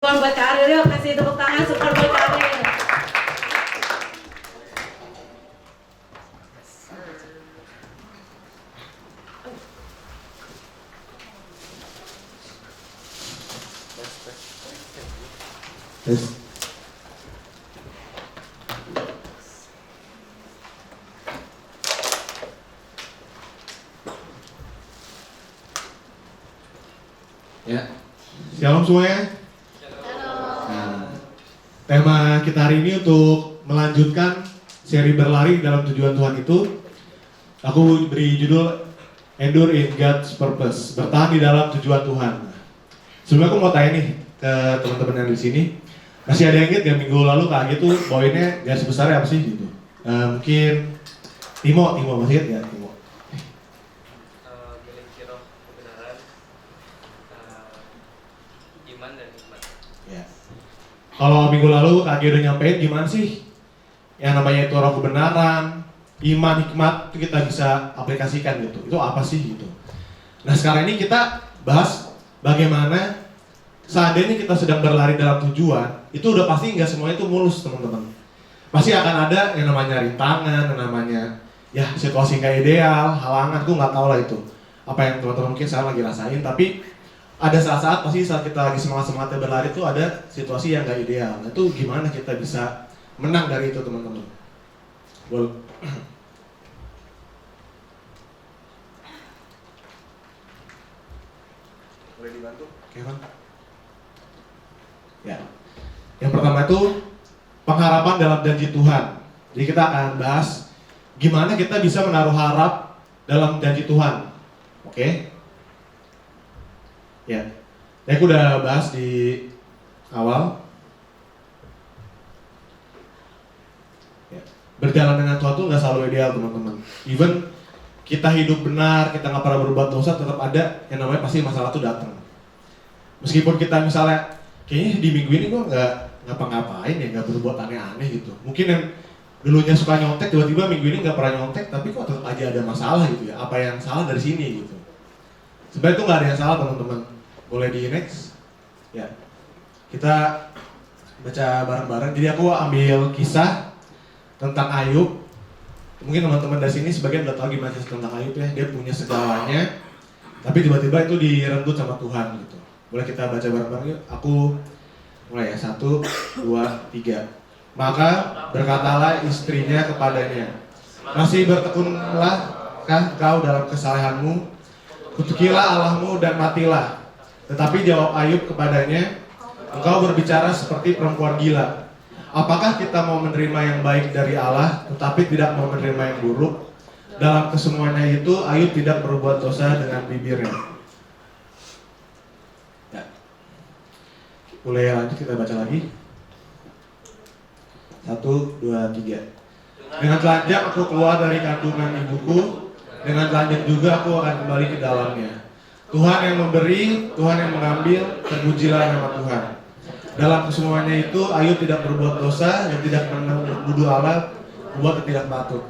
Support buat Kak Ariel, yuk kasih tepuk tangan support buat Kak Ariel. Yes. Ya, shalom semuanya. Nah, tema kita hari ini untuk melanjutkan seri berlari dalam tujuan Tuhan itu, aku beri judul Endure in God's Purpose, bertahan di dalam tujuan Tuhan. Sebelumnya aku mau tanya nih ke teman-teman yang di sini, masih ada yang ingat gak minggu lalu Kak Agi tuh poinnya garis besarnya apa sih gitu? Mungkin Timo masih ingat gak Timo? Memiliki roh kebenaran, iman dan hikmat. Ya. Kalau minggu lalu Kak Agi udah nyampein gimana sih yang namanya itu roh kebenaran, iman, hikmat itu kita bisa aplikasikan gitu. Itu apa sih gitu? Nah sekarang ini kita bahas bagaimana seandainya kita sedang berlari dalam tujuan, itu udah pasti nggak semuanya itu mulus teman-teman. Pasti akan ada yang namanya rintangan, yang namanya ya situasi nggak ideal, halangan, aku nggak tahu lah itu apa yang teman-teman mungkin sekarang lagi rasain. Tapi ada saat-saat pasti saat kita lagi semangat-semangatnya berlari itu ada situasi yang nggak ideal. Nah, itu gimana kita bisa menang dari itu teman-teman? Boleh. Boleh dibantu? Kevin? Ya. Yang pertama itu pengharapan dalam janji Tuhan. Jadi kita akan bahas gimana kita bisa menaruh harap dalam janji Tuhan. Oke? Ya. Ya aku udah bahas di awal. Ya. Berjalan dengan Tuhan itu nggak selalu ideal teman-teman. Even kita hidup benar, kita nggak pernah berbuat dosa, tetap ada yang namanya pasti masalah itu datang. Meskipun kita misalnya kayaknya di minggu ini gue nggak ngapa-ngapain ya, nggak berbuat aneh-aneh gitu. Mungkin yang dulunya suka nyontek, tiba-tiba minggu ini nggak pernah nyontek, tapi kok tetap aja ada masalah gitu ya. Apa yang salah dari sini gitu. Sebenarnya itu nggak ada yang salah teman-teman. Boleh di next? Ya. Kita baca bareng-bareng. Jadi aku ambil kisah tentang Ayub. Mungkin teman-teman dari sini sebagian udah tahu gimana kisah tentang Ayub ya. Dia punya segalanya, tapi tiba-tiba itu direnggut sama Tuhan gitu. Boleh kita baca bareng-bareng yuk? Aku mulai ya, 1, 2, 3. Maka berkatalah istrinya kepadanya, masih bertekunlah kah kau dalam kesalehanmu? Kutukilah Allahmu dan matilah. Tetapi jawab Ayub kepadanya, engkau berbicara seperti perempuan gila. Apakah kita mau menerima yang baik dari Allah, tetapi tidak mau menerima yang buruk? Dalam kesemuanya itu, Ayub tidak berbuat dosa dengan bibirnya. Boleh lanjut kita baca lagi. 1, 2, 3. Dengan telanjang aku keluar dari kandungan ibuku, dengan telanjang juga aku akan kembali ke dalamnya. Tuhan yang memberi, Tuhan yang mengambil, terpujilah nama Tuhan. Dalam kesemuanya itu Ayub tidak berbuat dosa dan tidak menuduh Allah berbuat tidak patut.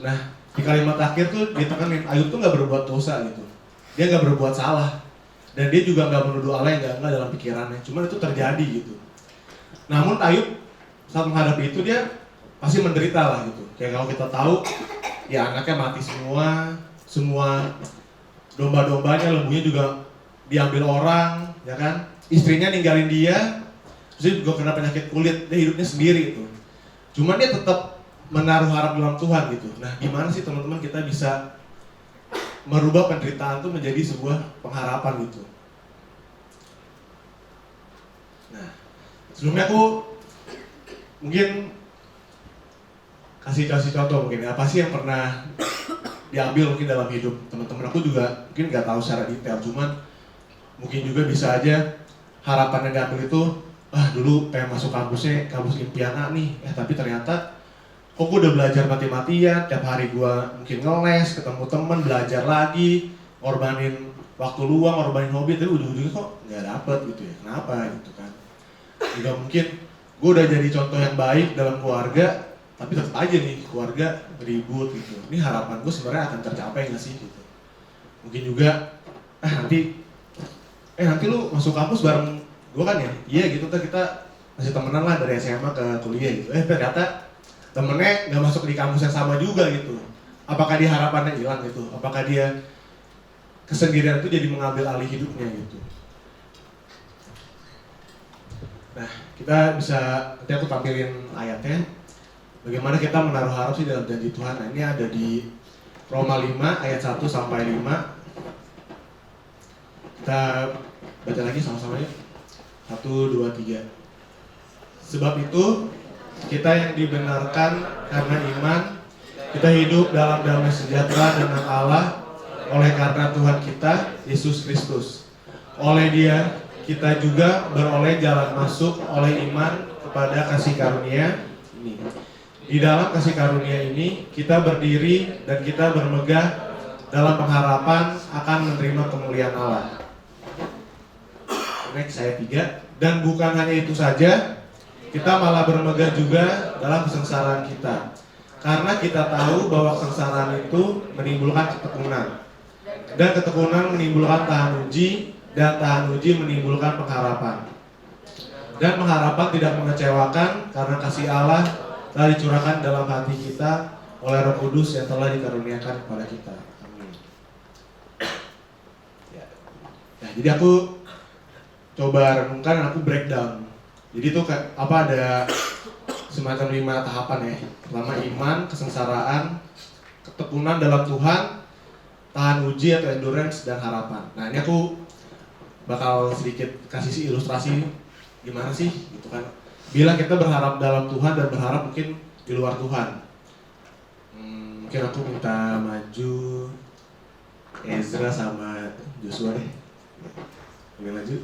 Nah di kalimat akhir tuh ditekanin Ayub tuh nggak berbuat dosa gitu. Dia nggak berbuat salah. Dan dia juga nggak menuduh Allah yang nggak dalam pikirannya, cuman itu terjadi gitu. Namun Ayub saat menghadapi itu dia pasti menderita lah gitu. Kayak kalau kita tahu, ya anaknya mati semua domba-dombanya, lembunya juga diambil orang, ya kan? Istrinya ninggalin dia, terus dia juga kena penyakit kulit, dia hidupnya sendiri itu. Cuman dia tetap menaruh harap dalam Tuhan gitu. Nah, gimana sih teman-teman kita bisa merubah penderitaan itu menjadi sebuah pengharapan gitu. Nah, sebelumnya aku mungkin kasih contoh mungkin apa sih yang pernah diambil mungkin dalam hidup teman-teman. Aku juga mungkin nggak tahu secara detail, cuman mungkin juga bisa aja harapan yang diambil itu, dulu pengen masuk kampus impian nih, tapi ternyata kok gue udah belajar mati-matian, tiap hari gue mungkin ngeles, ketemu temen, belajar lagi, ngorbanin waktu luang, ngorbanin hobi, tapi ujung-ujungnya kok nggak dapet gitu ya, kenapa gitu kan. Juga mungkin gue udah jadi contoh yang baik dalam keluarga, tapi tetap aja nih keluarga ribut gitu. Ini harapan gue sebenarnya akan tercapai nggak sih gitu. Mungkin juga nanti lu masuk kampus bareng gue kan ya, iya gitu tuh kita masih temenan lah dari SMA ke kuliah gitu. Ternyata temennya nggak masuk di kampus yang sama juga gitu. Apakah dia harapannya hilang gitu? Apakah dia kesendirian itu jadi mengambil alih hidupnya gitu? Nah, kita bisa, nanti aku tampilin ayatnya. Bagaimana kita menaruh harap sih dalam janji Tuhan. Nah, ini ada di Roma 5 ayat 1 sampai 5. Kita baca lagi sama-sama yuk. 1, 2, 3. Sebab itu, kita yang dibenarkan karena iman, kita hidup dalam damai sejahtera dengan Allah oleh karena Tuhan kita, Yesus Kristus. Oleh Dia, kita juga beroleh jalan masuk oleh iman kepada kasih karunia ini. Di dalam kasih karunia ini, kita berdiri dan kita bermegah dalam pengharapan akan menerima kemuliaan Allah. Next, ayat 3. Dan bukan hanya itu saja, kita malah bermegah juga dalam kesengsaraan kita. Karena kita tahu bahwa kesengsaraan itu menimbulkan ketekunan. Dan ketekunan menimbulkan tahan uji, dan tahan uji menimbulkan pengharapan. Dan pengharapan tidak mengecewakan karena kasih Allah telah dicurahkan dalam hati kita oleh Roh Kudus yang telah dikaruniakan kepada kita. Amin. Ya. Nah, jadi aku coba renungkan dan aku breakdown. Jadi itu apa ada semacam 5 tahapan ya. Pertama iman, kesengsaraan, ketekunan dalam Tuhan, tahan uji atau endurance, dan harapan. Nah, ini aku bakal sedikit kasih ilustrasi gimana sih gitu kan. Bila kita berharap dalam Tuhan dan berharap mungkin di luar Tuhan. Mungkin aku minta maju Ezra sama Joshua deh. Boleh maju?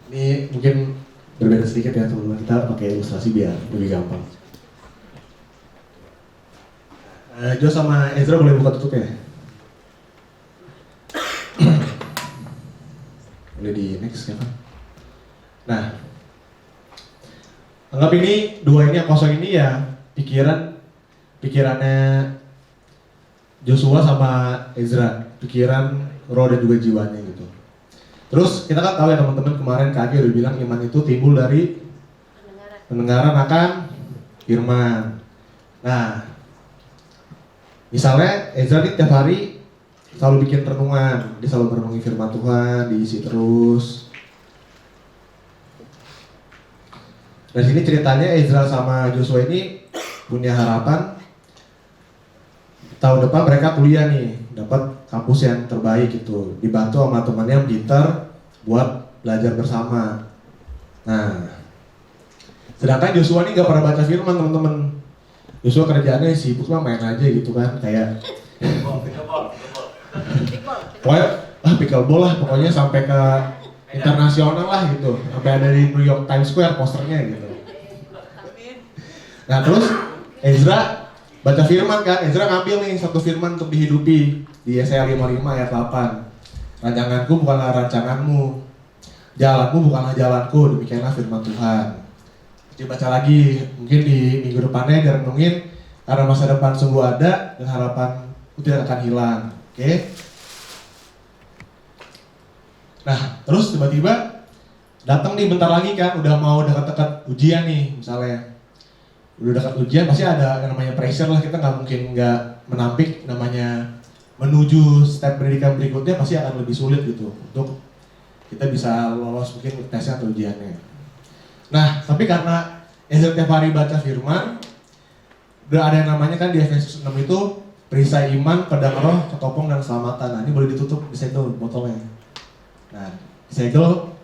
Ini mungkin berbeda sedikit ya teman-teman, kita pakai ilustrasi biar lebih gampang. Jo sama Ezra boleh buka tutup ya? Boleh di next ya kan? Nah, anggap ini dua ini yang kosong ini ya pikirannya Joshua sama Ezra, pikiran, roh dan juga jiwanya gitu. Terus kita kan tahu ya teman-teman, kemarin Kak Agi udah bilang iman itu timbul dari pendengaran akan firman. Nah, misalnya Ezra ini tiap hari selalu bikin renungan, dia selalu merenungi firman Tuhan, diisi terus. Nah, sini ceritanya Ezra sama Joshua ini punya harapan tahun depan mereka kuliah nih, dapat kampus yang terbaik gitu, dibantu sama temannya yang pintar buat belajar bersama. Nah, sedangkan Joshua ini gak pernah baca firman teman-teman. Joshua kerjaannya sibuk lah main aja gitu kan, kayak pickleball lah pokoknya sampai ke internasional lah gitu, sampai ada di New York Times Square posternya gitu. Nah terus Ezra baca firman kan, Ezra ngambil nih satu firman untuk dihidupi di Yesaya 55 ayat 8. Rancanganku bukanlah rancanganmu, jalanmu bukanlah jalanku, demikianlah firman Tuhan. Coba baca lagi, mungkin di minggu depannya direnungin, karena masa depan sungguh ada dan harapan itu tidak akan hilang. Oke? Nah, terus tiba-tiba datang nih bentar lagi kan, udah mau dekat-dekat ujian nih misalnya. Udah dekat ujian pasti ada yang namanya pressure lah, kita nggak mungkin nggak menampik, namanya menuju step pendidikan berikutnya pasti akan lebih sulit gitu untuk kita bisa lolos mungkin tesnya atau ujiannya. Nah, tapi karena Ezra tiap hari baca firman, udah ada yang namanya kan di Efesus 6 itu perisai iman, pedang roh, ketopong dan keselamatan. Nah, ini boleh ditutup, disegel botolnya. Nah, disegel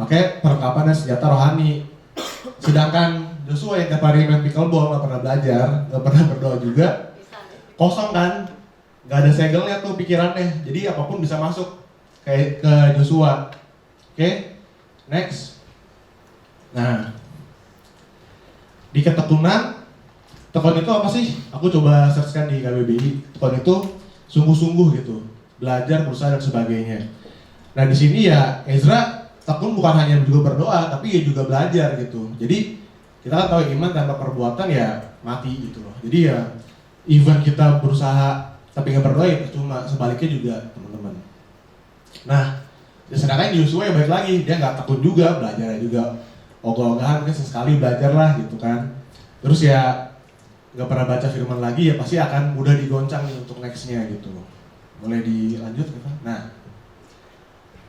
pakai perlengkapan dan senjata rohani. Sedangkan Joshua yang tiap hari main pickleball, gak pernah belajar, gak pernah berdoa juga, kosong kan, gak ada segelnya tuh pikirannya, jadi apapun bisa masuk kayak ke Joshua. Oke, next. Nah, di ketekunan, tekun itu apa sih? Aku coba searchkan di KBBI. Tekun itu sungguh-sungguh gitu, belajar, berusaha dan sebagainya. Nah di sini ya Ezra tekun bukan hanya juga berdoa, tapi ya juga belajar gitu. Jadi kita kan tahu iman tanpa perbuatan ya mati gitu loh. Jadi ya even kita berusaha tapi nggak berdoa ya percuma. Sebaliknya juga teman-teman. Nah sedangkan Yosua ya balik lagi, dia nggak tekun juga, belajar juga ogah-ogahan, mungkin sesekali belajar lah gitu kan. Terus ya nggak pernah baca firman lagi ya pasti akan mudah digoncang nih untuk nextnya gitu. Boleh dilanjut gitu. Nah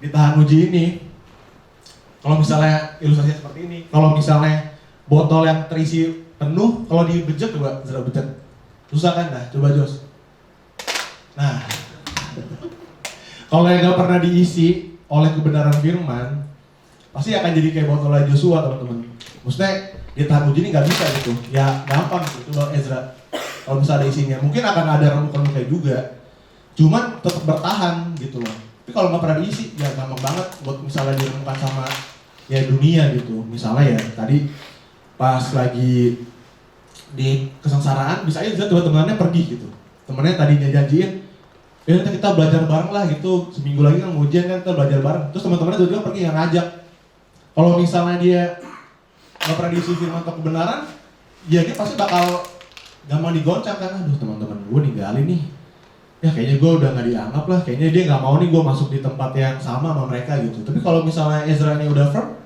di tahan uji ini, kalau misalnya ilustrasinya seperti ini, kalau misalnya botol yang terisi penuh, kalau dibejek coba, Ezra bejek, susah kan? Nah, coba Jos. Nah, kalau yang nggak pernah diisi oleh kebenaran firman, pasti akan jadi kayak botolnya Joshua teman-teman. Maksudnya di tahan uji ini nggak bisa gitu, ya gampang gitu. Coba Ezra, kalau misalnya ada isinya, mungkin akan ada remuk-remuknya juga, cuman tetap bertahan gitu loh. Tapi kalau nggak pernah diisi, ya gampang banget buat misalnya diremukkan sama ya dunia gitu. Misalnya ya tadi pas lagi di kesengsaraan, bisa aja teman-temannya pergi gitu. Temennya tadinya janjiin, ya nanti kita belajar bareng lah gitu, seminggu lagi kan ujian kan kita belajar bareng. Terus teman-temannya juga pergi yang ngajak. Kalau misalnya dia nggak pernah diisi firman atau kebenaran, ya dia pasti bakal gampang digoncang kan. Aduh teman-teman gue ninggalin nih. Ya kayaknya gue udah gak dianggap lah, kayaknya dia gak mau nih gue masuk di tempat yang sama mereka gitu. Tapi kalau misalnya Ezra ini udah firm,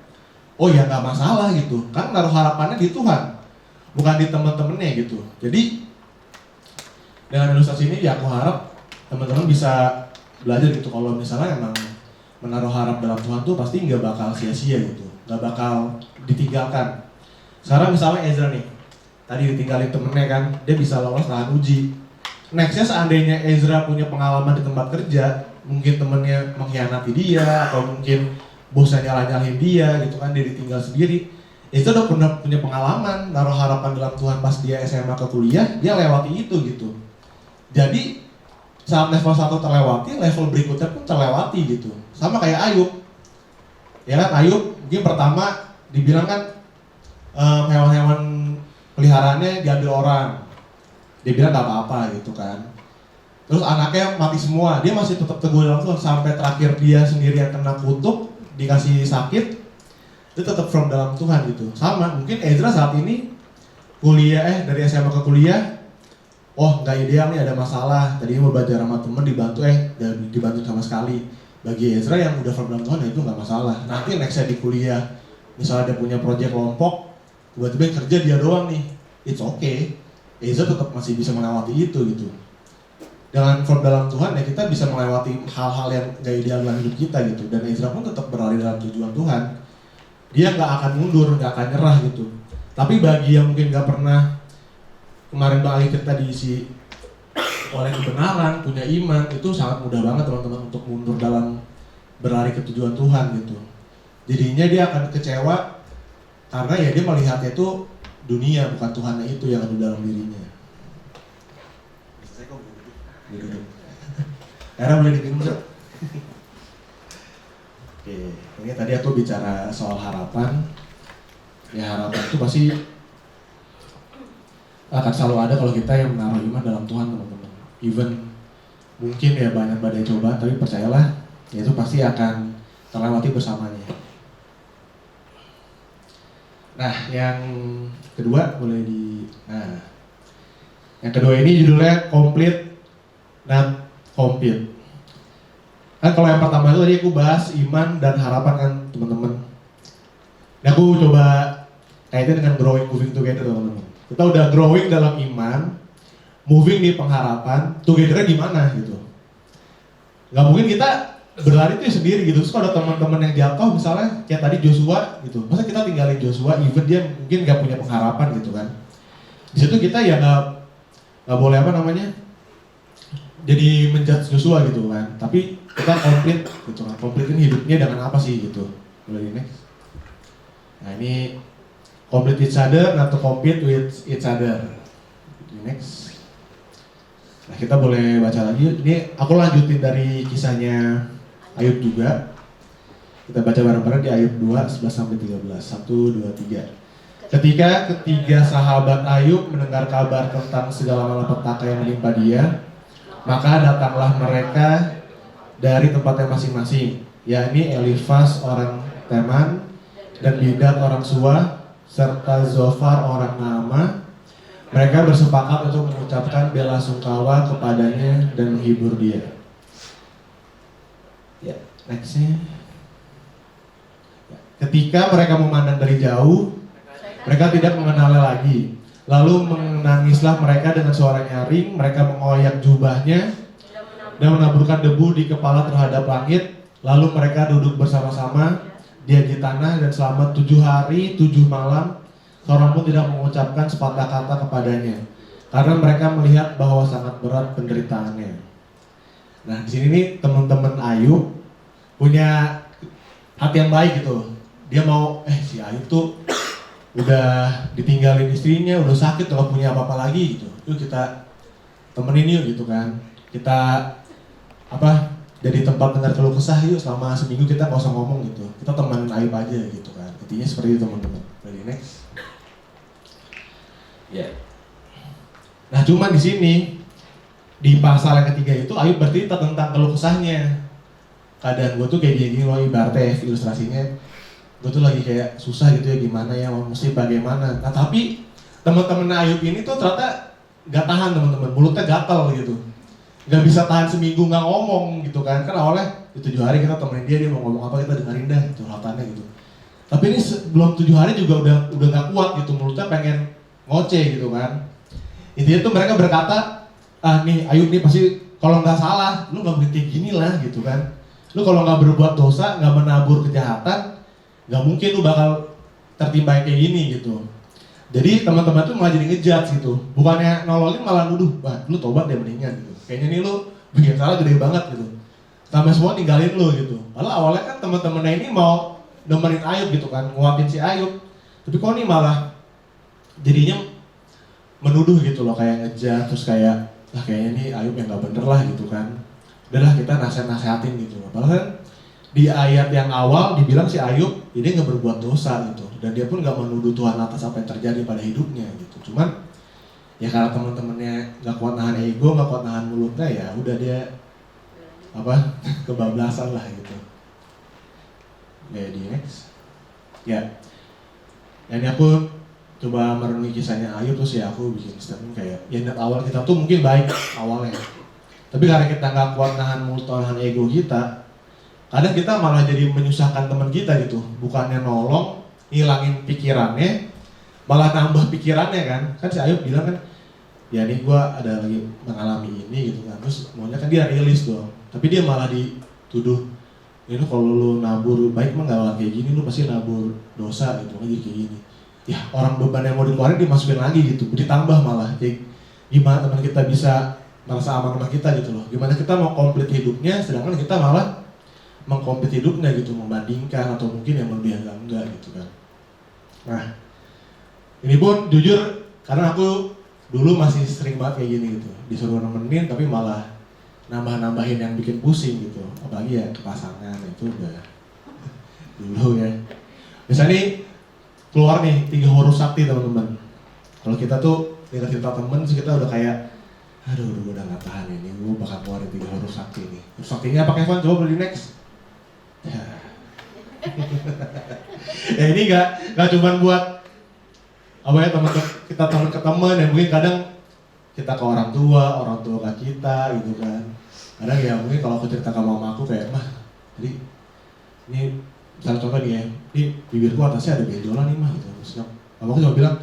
oh ya gak masalah gitu, kan naruh harapannya di Tuhan, bukan di teman-temannya gitu. Jadi dengan ilustrasi ini ya aku harap teman-teman bisa belajar gitu. Kalau misalnya emang menaruh harap dalam Tuhan tuh pasti gak bakal sia-sia gitu, gak bakal ditinggalkan. Sekarang misalnya Ezra nih, tadi ditinggalin temennya kan, dia bisa lolos tahan uji. Nextnya seandainya Ezra punya pengalaman di tempat kerja, mungkin temennya mengkhianati dia, atau mungkin bosnya nyala-nyalahin dia gitu kan, dia ditinggal sendiri. Ezra udah pernah punya pengalaman, naruh harapan dalam Tuhan pas dia SMA ke kuliah, dia lewati itu gitu. Jadi saat level 1 terlewati, level berikutnya pun terlewati gitu. Sama kayak Ayub. Ya kan, Ayub mungkin pertama dibilang kan hewan-hewan peliharaannya diambil orang. Dia bilang gak apa-apa gitu kan. Terus anaknya mati semua, dia masih tetap teguh dalam Tuhan sampai terakhir dia sendirian kena kutuk, dikasih sakit, dia tetap firm dalam Tuhan gitu. Sama, mungkin Ezra saat ini kuliah dari SMA ke kuliah, oh nggak ideal nih, ada masalah. Tadi mau belajar sama temen dibantu dan dibantu sama sekali. Bagi Ezra yang udah firm dalam Tuhan ya itu nggak masalah. Nanti nextnya di kuliah, misalnya dia punya proyek kelompok, tiba-tiba kerja dia doang nih, it's okay. Ezra tetap masih bisa melewati itu gitu. Dengan firm dalam Tuhan ya kita bisa melewati hal-hal yang gak ideal dalam hidup kita gitu. Dan Ezra pun tetap berada dalam tujuan Tuhan. Dia gak akan mundur, gak akan nyerah gitu. Tapi bagi yang mungkin gak pernah, kemarin Bang Ali cerita diisi oleh kebenaran, punya iman, itu sangat mudah banget teman-teman untuk mundur dalam berlari ke tujuan Tuhan gitu. Jadinya dia akan kecewa karena ya dia melihatnya itu dunia, bukan Tuhan itu yang ada dalam dirinya. Saya kok duduk. Karena boleh diminum Zat. Oke, ini tadi aku bicara soal harapan. Ya harapan itu pasti akan selalu ada kalau kita yang menaruh iman dalam Tuhan teman-teman. Even mungkin ya banyak badai coba, tapi percayalah, ya itu pasti akan terlewati bersamanya. Nah, yang kedua boleh yang kedua ini judulnya Complete Not Compete. Kan kalau yang pertama itu tadi aku bahas iman dan harapan kan teman-teman. Nah, aku coba kaitin dengan growing, moving together teman-teman. Kita udah growing dalam iman, moving di pengharapan, together gimana gitu. Gak mungkin kita berlari itu sendiri gitu. Terus kalau ada teman-teman yang jatuh misalnya kayak tadi Joshua gitu, masa kita tinggalin Joshua even dia mungkin gak punya pengharapan gitu kan. Di situ kita ya gak boleh jadi menjudge Joshua gitu kan. Tapi kita complete gitu kan, completein hidupnya dengan apa sih gitu. Boleh di next. Nah ini complete each other, not to compete with each other. Di next. Nah kita boleh baca lagi. Ini aku lanjutin dari kisahnya Ayub juga. Kita baca bareng-bareng di Ayub 2, 11-13. 1, 2, 3. Ketika ketiga sahabat Ayub mendengar kabar tentang segala malapetaka yang menimpa dia, maka datanglah mereka dari tempatnya masing-masing, yakni Elifas orang Teman dan Bildad orang Suwa serta Zofar orang Naamah. Mereka bersepakat untuk mengucapkan bela sungkawa kepadanya dan menghibur dia. Ya, nextnya. Ketika mereka memandang dari jauh, mereka tidak mengenalnya lagi. Lalu menangislah mereka dengan suara nyaring. Mereka mengoyak jubahnya dan menaburkan debu di kepala terhadap langit. Lalu mereka duduk bersama-sama dia di tanah dan selama 7 hari 7 malam seorang pun tidak mengucapkan sepatah kata kepadanya, karena mereka melihat bahwa sangat berat penderitaannya. Nah, di sini nih teman-teman Ayub punya hati yang baik gitu. Dia mau si Ayub tuh udah ditinggalin istrinya, udah sakit, gak punya apa-apa lagi gitu. Yuk kita temenin yuk gitu kan. Kita jadi tempat dengar keluh kesah yuk, selama seminggu kita gak usah ngomong gitu. Kita temenin Ayub aja gitu kan. Intinya seperti itu teman-teman. Ready, next. Ya. Nah, cuman di sini di pasal yang ketiga itu Ayub bercerita tentang keluh kesahnya. Keadaan gue tuh kayak gini loh, ibaratnya ilustrasinya. Gue tuh lagi kayak susah gitu ya, gimana ya, mesti bagaimana. Nah tapi teman-teman Ayub ini tuh ternyata gak tahan teman-teman, mulutnya gatal gitu. Gak bisa tahan seminggu gak ngomong gitu kan. Kan awalnya di 7 hari kita temenin dia mau ngomong apa kita dengerin dah gitu, curhatannya gitu. Tapi ini belum 7 hari juga udah gak kuat gitu, mulutnya pengen ngoceh gitu kan. Intinya tuh mereka berkata, nih Ayub nih pasti kalau gak salah, lu gak boleh kayak gini lah gitu kan. Lu kalau gak berbuat dosa, gak menabur kejahatan, gak mungkin lu bakal tertimpa kayak gini gitu. Jadi teman-teman tuh malah jadi ngejudge gitu. Bukannya nolongin malah nuduh, lu tobat deh mendingan gitu. Kayaknya nih lu bikin salah gede banget gitu. Sampai semua tinggalin lu gitu. Padahal awalnya kan teman-temannya ini mau nemenin Ayub gitu kan, nguatin si Ayub. Tapi kok nih malah jadinya menuduh gitu loh, kayak ngejudge, terus kayak kayaknya nih Ayub yang gak bener lah gitu kan. Udahlah kita nasihat-nasihatin gitu. Padahal kan di ayat yang awal dibilang si Ayub ini nggak berbuat dosa gitu, dan dia pun nggak menuduh Tuhan atas apa yang terjadi pada hidupnya gitu. Cuman ya karena teman-temannya nggak kuat nahan ego, nggak kuat nahan mulutnya, ya udah dia kebablasan lah gitu. Di next. Ya, ini aku coba merenungi kisahnya Ayub, terus ya aku bikin statement kayak ya niat awal kita tuh mungkin baik awalnya, tapi karena kita nggak kuat nahan mulut, nahan ego kita, kadang kita malah jadi menyusahkan teman kita gitu. Bukannya nolong, ngilangin pikirannya, malah nambah pikirannya kan. Kan si Ayub bilang kan, ya nih gue ada lagi mengalami ini gitu kan. Terus maunya kan dia rilis dong, tapi dia malah dituduh, ini kalau lu nabur baik mah gak kayak gini, lu pasti nabur dosa gitu kan, jadi kayak gini. Ya orang beban yang mau dikeluarin dimasukin lagi gitu, ditambah malah. Kayak gimana teman kita bisa merasa aman sama kita gitu loh. Gimana kita mau komplit hidupnya, sedangkan kita malah mengkompet hidupnya gitu, membandingkan, atau mungkin yang lebih enggak gitu kan. Nah, ini pun jujur karena aku dulu masih sering banget kayak gini gitu, disuruh nemenin tapi malah nambah-nambahin yang bikin pusing gitu. Apalagi ya ke pasangan itu udah dulu ya. Misalnya nih keluar nih 3 huruf sakti teman-teman. Kalau kita tuh dengar cerita temen sih kita udah kayak aduh udah gak tahan ini, gue bakal keluarin 3 huruf sakti nih. Huruf saktinya apa Kevin? Coba beli next. Ya ini nggak cuma buat teman kita teman ke teman, ya mungkin kadang kita ke orang tua ke kita gitu kan. Kadang ya mungkin kalau aku cerita ke mama aku kayak, mah jadi ini misalnya contoh nih ya, ini bibirku atasnya ada benjolan nih mah gitu. Terus mama aku cuma bilang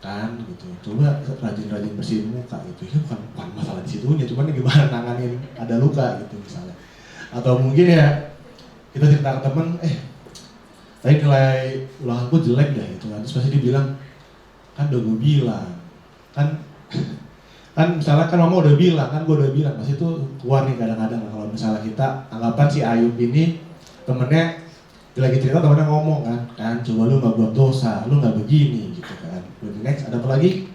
kan gitu, coba rajin-rajin bersihin muka gitu. Ya bukan masalah di situnya, cuman gimana nanganin ada luka gitu misalnya. Atau mungkin ya kita cerita ke temen, tadi nilai ulanganku jelek dah gitu kan. Terus pasti dia bilang, kan udah gue bilang, kan misalnya kan mama udah bilang, kan gue udah bilang. Pasti itu keluar nih kadang-kadang kalau misalnya kita anggapan si Ayub ini temennya, dia lagi cerita temennya ngomong kan coba lu gak buat dosa, lu gak begini gitu kan. Jadi next, ada apa lagi?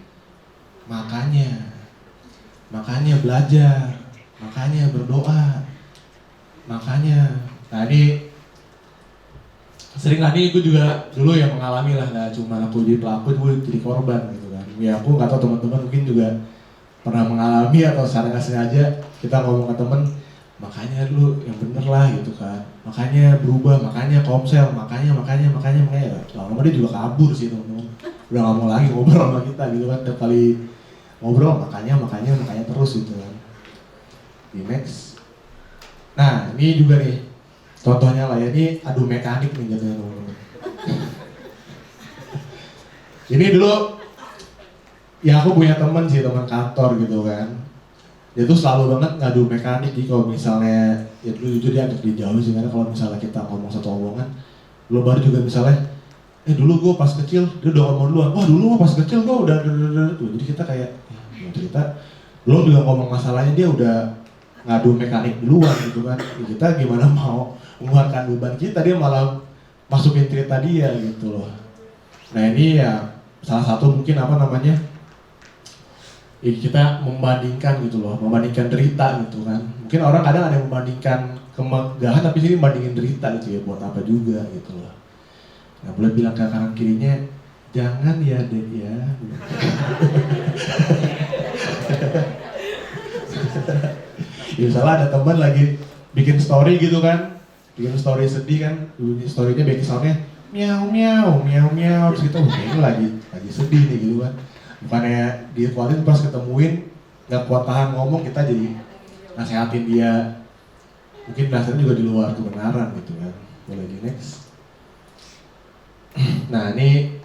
Makanya belajar, makanya berdoa, makanya. Nah ini sering lah nih gue juga dulu yang mengalami lah, nggak cuma aku jadi pelaku, gue jadi korban gitu kan. Ya aku nggak tahu teman-teman mungkin juga pernah mengalami atau secara nggak sengaja kita ngomong ke temen, makanya lu yang bener lah gitu kan, makanya berubah, makanya komsel, makanya lama-lama dia juga kabur sih teman-teman, udah nggak mau lagi ngobrol sama kita gitu kan, tiap kali ngobrol makanya terus gitu kan. Di next, nah ini juga nih contohnya lah ya, ini adu mekanik nih jadinya teman-teman. Ini dulu ya aku punya teman sih, teman kantor gitu kan. Dia tuh selalu banget ngadu mekanik. Jadi kalau misalnya, ya dulu jujur dia agak dijauh sih, karena kalau misalnya kita ngomong satu omongan, lo baru juga misalnya, dulu gue pas kecil, dia udah ngomong duluan, wah dulu pas kecil gue udah tuh. Jadi kita kayak, ya cerita, belum juga ngomong masalahnya dia udah ngadu mekanik duluan gitu kan. Ya, kita gimana mau mengeluarkan beban kita, dia malah masukin cerita dia gitu loh. Nah ini ya salah satu mungkin apa namanya, ya kita membandingkan gitu loh, membandingkan derita gitu kan. Mungkin orang kadang ada yang membandingkan kemegahan, tapi sini membandingin derita gitu ya, buat apa juga gitu loh. Nggak boleh bilang ke kanan kirinya, jangan ya dek ya. Ya misalnya ada teman lagi bikin story gitu kan, bikin story sedih kan, storynya backgroundnya miau miau miau miau, terus kita ini lagi sedih nih gitu kan. Bukannya dia kuatin, pas ketemuin nggak kuat tahan ngomong, kita jadi nasehatin dia, mungkin nasihatnya juga di luar kebenaran gitu kan. Boleh di next. Nah ini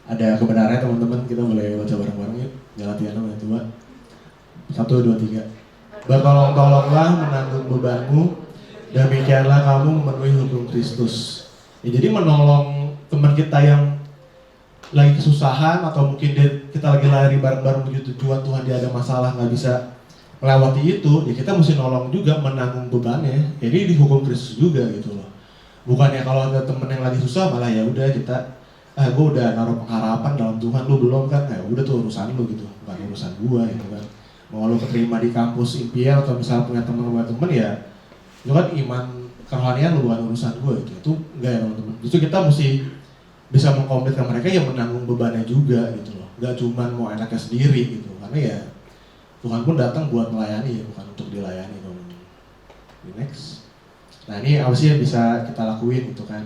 ada kebenarannya teman-teman, kita boleh baca bareng-bareng yuk. Galatiana ayat 2 1, 2, 3. Bertolong-tolonglah menanggung bebanmu, demikianlah kamu memenuhi hukum Kristus. Ya, jadi menolong teman kita yang lagi kesusahan, atau mungkin kita lagi lari bareng-bareng menuju tujuan Tuhan, dia ada masalah nggak bisa melewati itu, ya kita mesti nolong juga menanggung bebannya. Jadi di hukum Kristus juga gitu loh. Bukannya kalau ada temen yang lagi susah malah ya udah kita, gue udah naruh pengharapan dalam Tuhan, lu belum kan, ya udah tuh urusan lu gitu, bukan urusan gua gitu kan. Mau lu keterima di kampus impian atau misalnya punya temen ya itu kan iman kerohanian lu, bukan urusan gua gitu. Itu enggak ya teman-teman. Justru kita mesti bisa mengkomitkan mereka yang menanggung bebannya juga gitu loh. Gak cuma mau enaknya sendiri gitu, karena ya Tuhan pun datang buat melayani ya, bukan untuk dilayani teman-teman. Di next. Nah ini apa sih yang bisa kita lakuin gitu kan?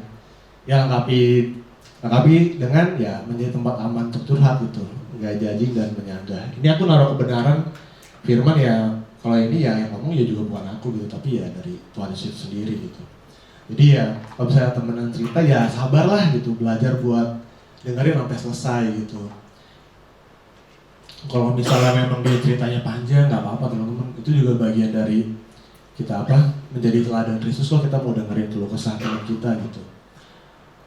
Ya lengkapi dengan ya menjadi tempat aman untuk curhat gitu, nggak judging dan menyanggah. Ini aku naruh kebenaran firman ya, kalau ini ya yang ngomong ya juga bukan aku gitu, tapi ya dari Tuhan Yesus sendiri gitu. Jadi ya kalau misalnya temenan cerita ya sabarlah gitu, belajar buat dengerin sampai selesai gitu. Kalau misalnya memang dia ceritanya panjang nggak apa-apa teman-teman, itu juga bagian dari kita menjadi teladan Kristus kok, kita mau dengerin keluh kesah teman kita gitu.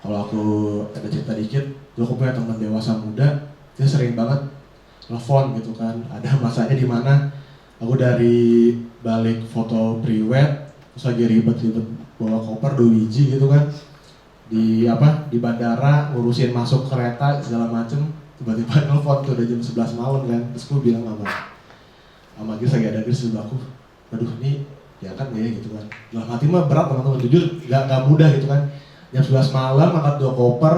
Kalau aku ada cerita dikit, aku punya teman dewasa muda, dia sering banget telepon gitu kan. Ada masanya di mana aku dari balik foto pre-wed, terus lagi ribet-ribet bawa koper 2 biji gitu kan, di bandara ngurusin masuk kereta segala macem, tiba-tiba nelfon tuh udah jam 11 malam kan. Terus aku bilang sama Gis, lagi ada Gis sebelahku, aduh ini ya kan ya gitu kan. Dalam hati mah berat teman-teman, jujur gak mudah gitu kan. Jam 11 malam angkat 2 koper,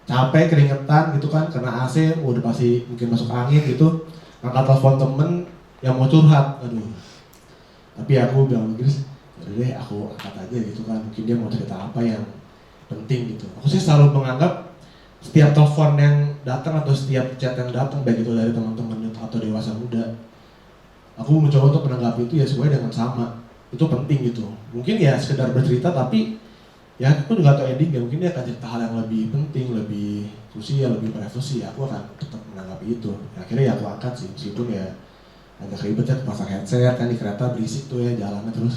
capek keringetan gitu kan, kena AC udah pasti mungkin masuk angin gitu, angkat telepon temen yang mau curhat, aduh. Tapi aku bilang Gis, yaudah deh aku angkat aja gitu kan, mungkin dia mau cerita apa yang penting gitu. Aku sih selalu menganggap setiap telepon yang datang atau setiap chat yang datang, baik itu dari teman-teman atau dewasa muda, aku mencoba untuk menanggapi itu ya semuanya dengan sama. Itu penting gitu. Mungkin ya sekedar bercerita, tapi ya aku juga tahu endingnya, mungkin dia akan cerita hal yang lebih penting, lebih krusial, lebih privasi, ya aku akan tetap menanggapi itu. Akhirnya ya aku angkat sih, meskipun ya agak ribet ya, pasang headset kan di kereta berisik tuh ya jalannya terus.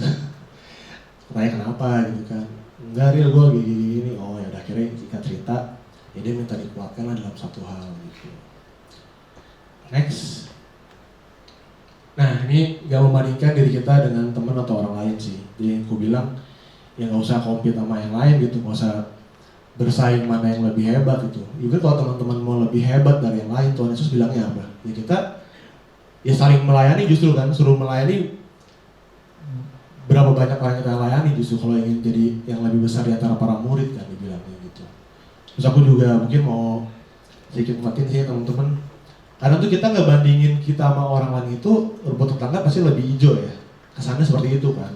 Tanya kenapa gitu kan, enggak real gue gini, oh ya udah, akhirnya jika cerita ya dia minta dikuatkan lah dalam satu hal gitu. Next. Nah ini gak membandingkan diri kita dengan teman atau orang lain sih. Jadi aku bilang ya gak usah compete sama yang lain gitu, gak usah bersaing mana yang lebih hebat gitu. Juga kalau teman-teman mau lebih hebat dari yang lain, Tuhan Yesus bilangnya apa? Ya kita ya saling melayani justru kan, suruh melayani. Berapa banyak orang kita layani justru kalau ingin jadi yang lebih besar di antara para murid kan, dibilangnya gitu. Terus aku juga mungkin mau sedikit matiin sih teman-teman. Kadang tuh kita nggak bandingin kita sama orang lain itu, rumput tetangga pasti lebih hijau ya. Kesannya seperti itu kan.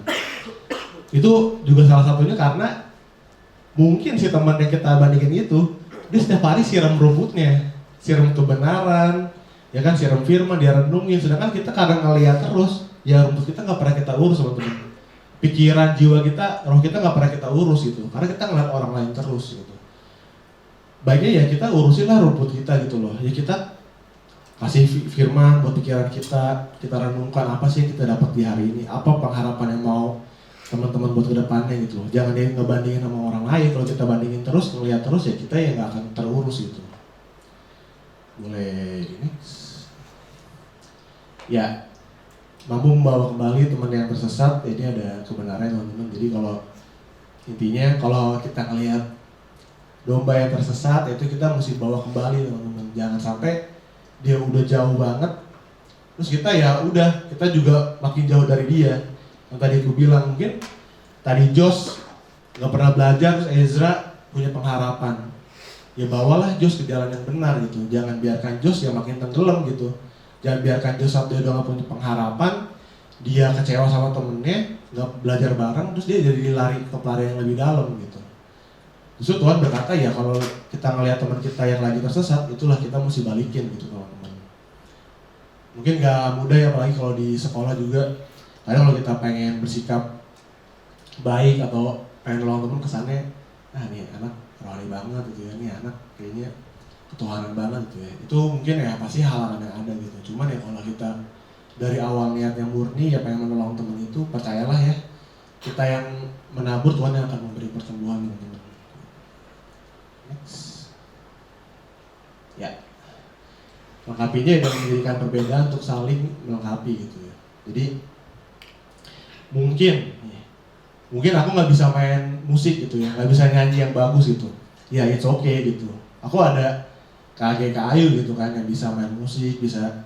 Itu juga salah satunya karena mungkin si teman yang kita bandingin itu, dia setiap hari siram rumputnya, siram kebenaran, ya kan, siram firman, dia renungin. Sedangkan kita kadang ngeliat terus, ya rumput kita nggak pernah kita urus teman-teman. Pikiran, jiwa kita, roh kita nggak pernah kita urus gitu, karena kita ngeliat orang lain terus gitu. Baiknya ya kita urusinlah rumput kita gitu loh. Ya kita kasih firman buat pikiran kita renungkan apa sih yang kita dapat di hari ini, apa pengharapan yang mau teman-teman buat kedepannya gitu loh. Jangan dia ngebandingin sama orang lain. Kalau kita bandingin terus, ngeliat terus, ya kita ya nggak akan terurus gitu. Boleh ini? Ya, mampu membawa kembali teman yang tersesat. Ini ada kebenaran teman-teman. Jadi kalau kita ngelihat domba yang tersesat, itu kita mesti bawa kembali teman-teman. Jangan sampai dia udah jauh banget, terus kita ya udah, kita juga makin jauh dari dia. Yang tadi aku bilang, mungkin tadi Jos nggak pernah belajar, terus Ezra punya pengharapan. Ya bawalah Jos ke jalan yang benar gitu. Jangan biarkan Jos yang makin tenggelam gitu. Jangan biarkan Jos saat dia udah nggak punya pengharapan, dia kecewa sama temennya, nggak belajar bareng, terus dia jadi lari ke pelarian yang lebih dalam gitu. Justru Tuhan berkata ya kalau kita ngelihat teman kita yang lagi tersesat, itulah kita mesti balikin gitu teman-teman. Mungkin gak mudah ya, apalagi kalau di sekolah juga. Kadang kalau kita pengen bersikap baik atau pengen nolong teman, kesannya, nih anak rohani banget gitu ya, nih anak kayaknya ketuhanan banget gitu ya. Itu mungkin ya pasti halangan yang ada gitu. Cuman ya kalau kita dari awal niat yang murni ya pengen menolong teman itu, percayalah ya, kita yang menabur, Tuhan yang akan memberi pertumbuhan teman-teman. Next. Ya, melengkapinya dan menjadikan perbedaan untuk saling melengkapi gitu ya. Jadi mungkin aku nggak bisa main musik gitu ya, nggak bisa nyanyi yang bagus gitu. Ya it's okay gitu. Aku ada KG Ayu gitu kan yang bisa main musik, bisa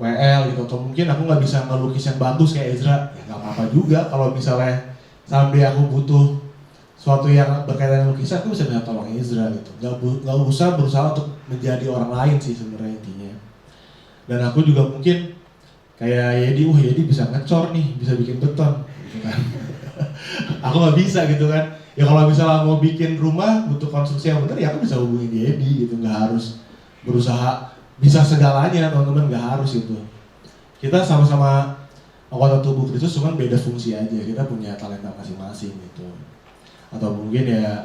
WL gitu. Atau mungkin aku nggak bisa ngelukis yang bagus kayak Ezra. Ya nggak apa-apa juga kalau misalnya sampai aku butuh suatu yang berkaitan dengan lukisan, aku bisa minta tolong Ezra gitu. Gak usah berusaha untuk menjadi orang lain sih sebenarnya intinya. Dan aku juga mungkin kayak Yedi bisa ngecor nih, bisa bikin beton gitu kan. Aku nggak bisa gitu kan. Ya kalau misalnya mau bikin rumah butuh konstruksi yang benar, ya aku bisa hubungin Yedi gitu. Nggak harus berusaha bisa segalanya teman-teman, nggak harus gitu. Kita sama-sama anggota tubuh Kristus, cuman beda fungsi aja. Kita punya talenta masing-masing gitu. Atau mungkin ya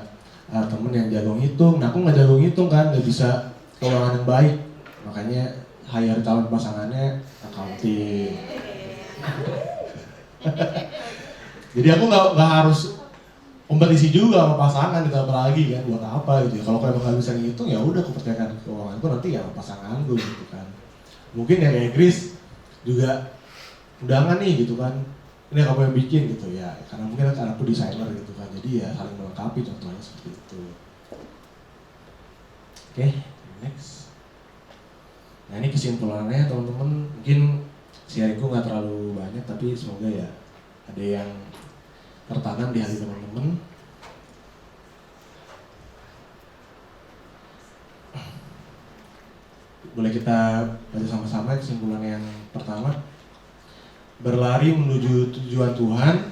temen yang jago ngitung, nah aku nggak jago ngitung kan, nggak bisa keuangan yang baik, makanya hire calon pasangannya accounting. Jadi aku nggak harus kompetisi juga sama pasangan gitu, apalagi kan buat apa gitu ya. Kalau emang nggak bisa ngitung ya udah, aku percayakan keuanganku nanti ya pasanganku gitu kan. Mungkin ya kayak Chris juga undangan nih gitu kan, ini kamu yang bikin gitu ya, karena mungkin kan aku desainer gitu kan, jadi ya saling melengkapi, contohnya seperti itu. Oke, next. Nah ini kesimpulannya teman-teman, mungkin sharingku nggak terlalu banyak, tapi semoga ya ada yang tertanam di hati teman-teman. Boleh kita baca sama-sama kesimpulan yang pertama. Berlari menuju tujuan Tuhan,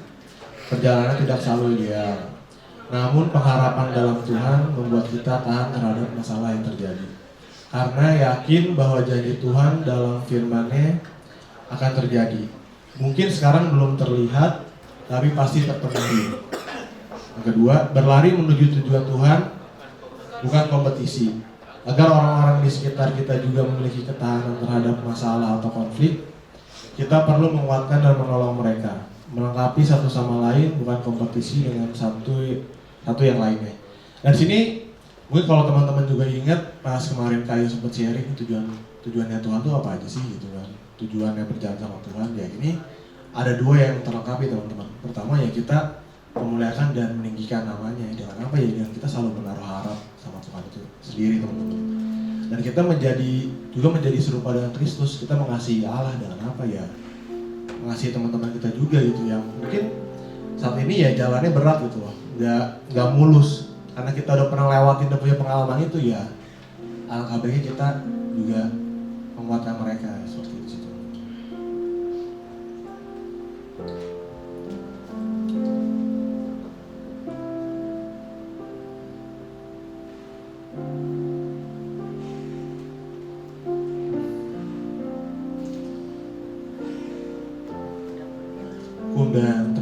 perjalanan tidak selalu ideal. Namun pengharapan dalam Tuhan membuat kita tahan terhadap masalah yang terjadi. Karena yakin bahwa janji Tuhan dalam firman-Nya akan terjadi. Mungkin sekarang belum terlihat, tapi pasti terpenuhi. Yang kedua, berlari menuju tujuan Tuhan bukan kompetisi. Agar orang-orang di sekitar kita juga memiliki ketahanan terhadap masalah atau konflik, kita perlu menguatkan dan menolong mereka, melengkapi satu sama lain, bukan kompetisi dengan satu yang lainnya. Dan sini, mungkin kalau teman-teman juga ingat pas kemarin Kayu sempat sharing tujuannya Tuhan itu apa aja sih gitu kan? Tujuannya berjalan sama Tuhan. Ya ini ada dua yang terlengkapi teman-teman. Pertama ya kita memuliakan dan meninggikan namanya. Dengan apa ya? Dengan kita selalu menaruh harap sama Tuhan itu sendiri teman-teman. Dan kita menjadi serupa dengan Kristus. Kita mengasihi Allah dengan apa ya? Mengasihi teman-teman kita juga gitu yang mungkin saat ini ya jalannya berat gitu loh, nggak mulus. karena kita udah pernah lewatin dan punya pengalaman itu ya, alangkah baiknya kita juga menguatkan mereka seperti itu. Undang